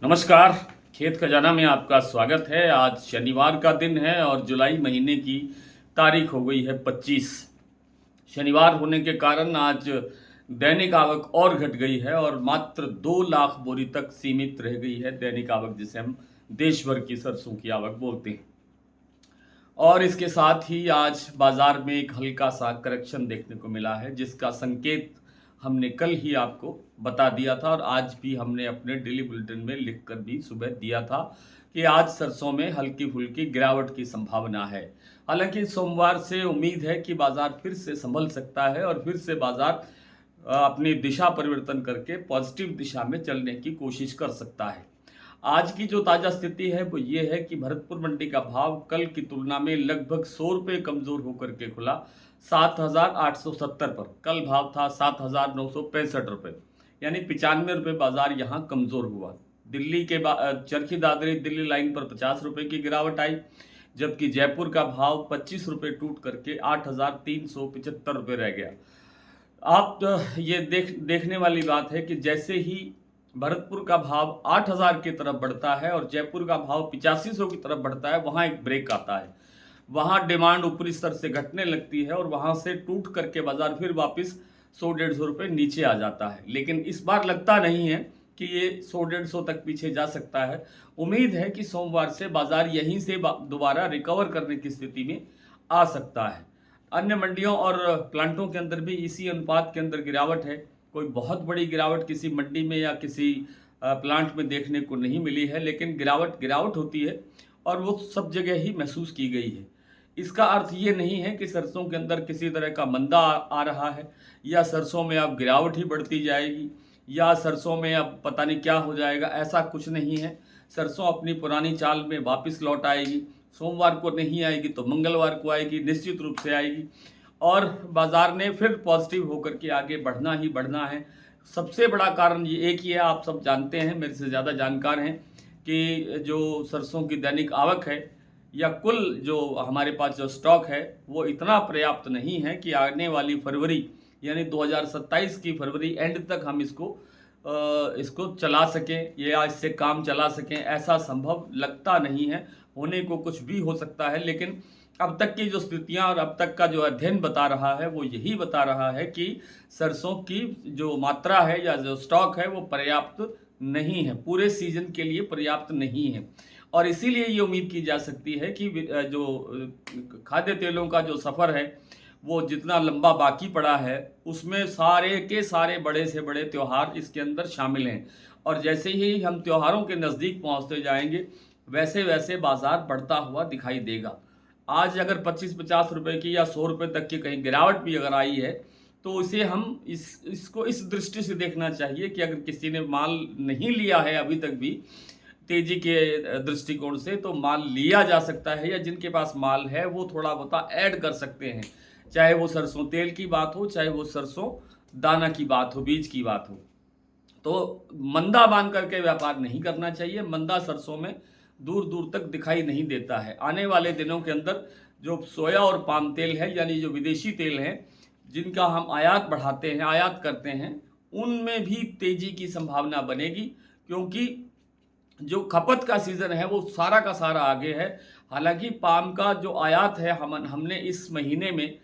नमस्कार। खेत खजाना में आपका स्वागत है। आज शनिवार का दिन है और जुलाई महीने की तारीख हो गई है 25। शनिवार होने के कारण आज दैनिक आवक और घट गई है और मात्र 2 लाख बोरी तक सीमित रह गई है दैनिक आवक, जिसे हम देश भर की सरसों की आवक बोलते हैं। और इसके साथ ही आज बाजार में एक हल्का सा करेक्शन देखने को मिला है, जिसका संकेत हमने कल ही आपको बता दिया था और आज भी हमने अपने डेली बुलेटिन में लिखकर भी सुबह दिया था कि आज सरसों में हल्की फुल्की गिरावट की संभावना है। हालांकि सोमवार से उम्मीद है कि बाजार फिर से संभल सकता है और फिर से बाजार अपनी दिशा परिवर्तन करके पॉजिटिव दिशा में चलने की कोशिश कर सकता है। आज की जो ताज़ा स्थिति है वो ये है कि भरतपुर मंडी का भाव कल की तुलना में लगभग 100 रुपये कमज़ोर होकर के खुला 7,870 पर। कल भाव था 7,965 रुपये, यानी 95 रुपये बाजार यहाँ कमज़ोर हुआ। दिल्ली के चरखी दादरी दिल्ली लाइन पर 50 रुपये की गिरावट आई, जबकि जयपुर का भाव 25 रुपये टूट करके 8,375 रुपये रह गया। आप ये देखने वाली बात है कि जैसे ही भरतपुर का भाव 8,000 की तरफ बढ़ता है और जयपुर का भाव 8500 की तरफ बढ़ता है, वहाँ एक ब्रेक आता है। वहाँ डिमांड ऊपरी स्तर से घटने लगती है और वहाँ से टूट करके बाजार फिर वापस 100-150 रुपये नीचे आ जाता है। लेकिन इस बार लगता नहीं है कि ये 100-150 तक पीछे जा सकता है। उम्मीद है कि सोमवार से बाजार यहीं से दोबारा रिकवर करने की स्थिति में आ सकता है। अन्य मंडियों और प्लांटों के अंदर भी इसी अनुपात के अंदर गिरावट है। कोई बहुत बड़ी गिरावट किसी मंडी में या किसी प्लांट में देखने को नहीं मिली है, लेकिन गिरावट होती है और वो सब जगह ही महसूस की गई है। इसका अर्थ ये नहीं है कि सरसों के अंदर किसी तरह का मंदा आ रहा है या सरसों में अब गिरावट ही बढ़ती जाएगी या सरसों में अब पता नहीं क्या हो जाएगा। ऐसा कुछ नहीं है। सरसों अपनी पुरानी चाल में वापस लौट आएगी। सोमवार को नहीं आएगी तो मंगलवार को आएगी, निश्चित रूप से आएगी और बाजार ने फिर पॉजिटिव होकर के आगे बढ़ना ही बढ़ना है। सबसे बड़ा कारण ये एक ही है, आप सब जानते हैं, मेरे से ज़्यादा जानकार हैं, कि जो सरसों की दैनिक आवक है या कुल जो हमारे पास जो स्टॉक है वो इतना पर्याप्त नहीं है कि आने वाली फरवरी यानी 2027 की फरवरी एंड तक हम इसको चला सकें या इससे काम चला सकें। ऐसा संभव लगता नहीं है। होने को कुछ भी हो सकता है, लेकिन अब तक की जो स्थितियां और अब तक का जो अध्ययन बता रहा है वो यही बता रहा है कि सरसों की जो मात्रा है या जो स्टॉक है वो पर्याप्त नहीं है, पूरे सीजन के लिए पर्याप्त नहीं है। और इसीलिए ये उम्मीद की जा सकती है कि जो खाद्य तेलों का जो सफ़र है वो जितना लंबा बाकी पड़ा है उसमें सारे के सारे बड़े से बड़े त्यौहार इसके अंदर शामिल हैं और जैसे ही हम त्योहारों के नज़दीक पहुंचते जाएंगे वैसे वैसे बाजार बढ़ता हुआ दिखाई देगा। आज अगर 25-50 रुपए की या 100 रुपये तक की कहीं गिरावट भी अगर आई है तो इसे हम इसको इस दृष्टि से देखना चाहिए कि अगर किसी ने माल नहीं लिया है अभी तक भी तेजी के दृष्टिकोण से, तो माल लिया जा सकता है या जिनके पास माल है वो थोड़ा बहुत ऐड कर सकते हैं। चाहे वो सरसों तेल की बात हो, चाहे वो सरसों दाना की बात हो, बीज की बात हो। तो मंदा बांध करके व्यापार नहीं करना चाहिए। मंदा सरसों में दूर दूर तक दिखाई नहीं देता है। आने वाले दिनों के अंदर जो सोया और पाम तेल है यानी जो विदेशी तेल हैं जिनका हम आयात बढ़ाते हैं, आयात करते हैं, उनमें भी तेजी की संभावना बनेगी, क्योंकि जो खपत का सीज़न है वो सारा का सारा आगे है। हालांकि पाम का जो आयात है हमने इस महीने में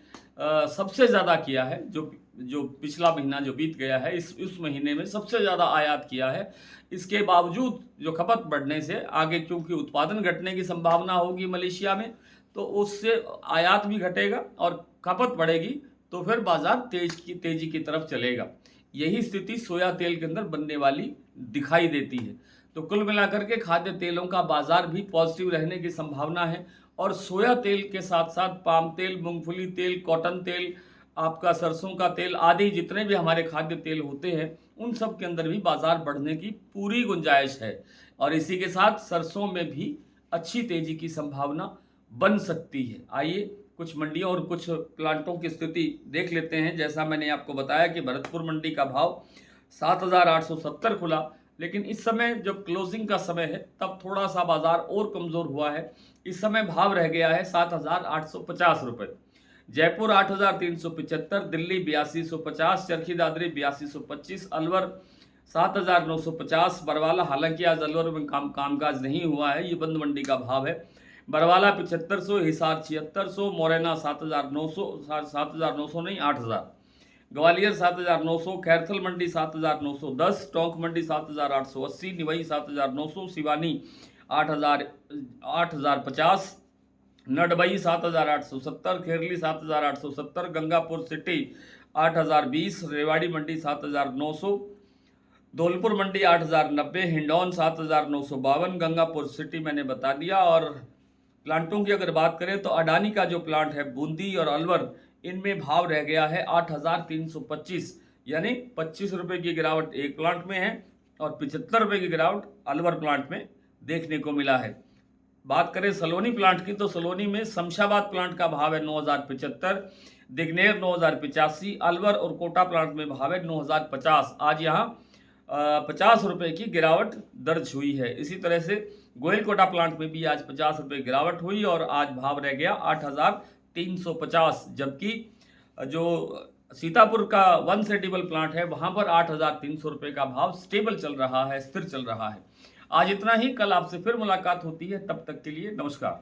सबसे ज़्यादा किया है। जो पिछला महीना जो बीत गया है इस महीने में सबसे ज़्यादा आयात किया है। इसके बावजूद जो खपत बढ़ने से आगे चूँकि उत्पादन घटने की संभावना होगी मलेशिया में, तो उससे आयात भी घटेगा और खपत बढ़ेगी, तो फिर बाजार तेजी की तरफ चलेगा। यही स्थिति सोया तेल के अंदर बनने वाली दिखाई देती है। तो कुल मिलाकर के खाद्य तेलों का बाजार भी पॉजिटिव रहने की संभावना है और सोया तेल के साथ साथ पाम तेल, मूंगफली तेल, कॉटन तेल, आपका सरसों का तेल आदि जितने भी हमारे खाद्य तेल होते हैं उन सब के अंदर भी बाजार बढ़ने की पूरी गुंजाइश है और इसी के साथ सरसों में भी अच्छी तेजी की संभावना बन सकती है। आइए कुछ मंडियों और कुछ प्लांटों की स्थिति देख लेते हैं। जैसा मैंने आपको बताया कि भरतपुर मंडी का भाव 7,870 खुला, लेकिन इस समय जब क्लोजिंग का समय है तब थोड़ा सा बाजार और कमज़ोर हुआ है। इस समय भाव रह गया है 7,850 रुपये। जयपुर 8,375, दिल्ली 8250, चरखी दादरी 8225, अलवर 7,950। बरवाला, हालांकि आज अलवर में कामकाज नहीं हुआ है, ये बंद मंडी का भाव है। बरवाला 7500, हिसार 7600, मोरैना 7,900, 7,900 नहीं 8,000, ग्वालियर 7,900, खैरथल मंडी 7,910, टोंक मंडी 7,880, निवई 7,900, सिवानी 8,050, नडबई 7,870, खेरली 7,870, गंगापुर सिटी 8,020, रेवाड़ी मंडी 7,900, धौलपुर मंडी 8,090, हिंडौन 7,952, गंगापुर सिटी मैंने बता दिया। और प्लांटों की अगर बात करें तो अडानी का जो प्लांट है बूंदी और अलवर, इनमें भाव रह गया है 8,325, यानी 25 रुपये की गिरावट एक प्लांट में है और 75 रुपये की गिरावट अलवर प्लांट में देखने को मिला है। बात करें सलोनी प्लांट की तो सलोनी में शमशाबाद प्लांट का भाव है 9,075, दिग्नेर 9,085, अलवर और कोटा प्लांट में भाव है 9,050। आज यहाँ 50 रुपये की गिरावट दर्ज हुई है। इसी तरह से गोयलकोटा प्लांट में भी आज 50 रुपये गिरावट हुई और आज भाव रह गया 8,350, जबकि जो सीतापुर का वन सेटिबल प्लांट है वहां पर 8,300 रुपये का भाव स्टेबल चल रहा है, स्थिर चल रहा है। आज इतना ही, कल आपसे फिर मुलाकात होती है, तब तक के लिए नमस्कार।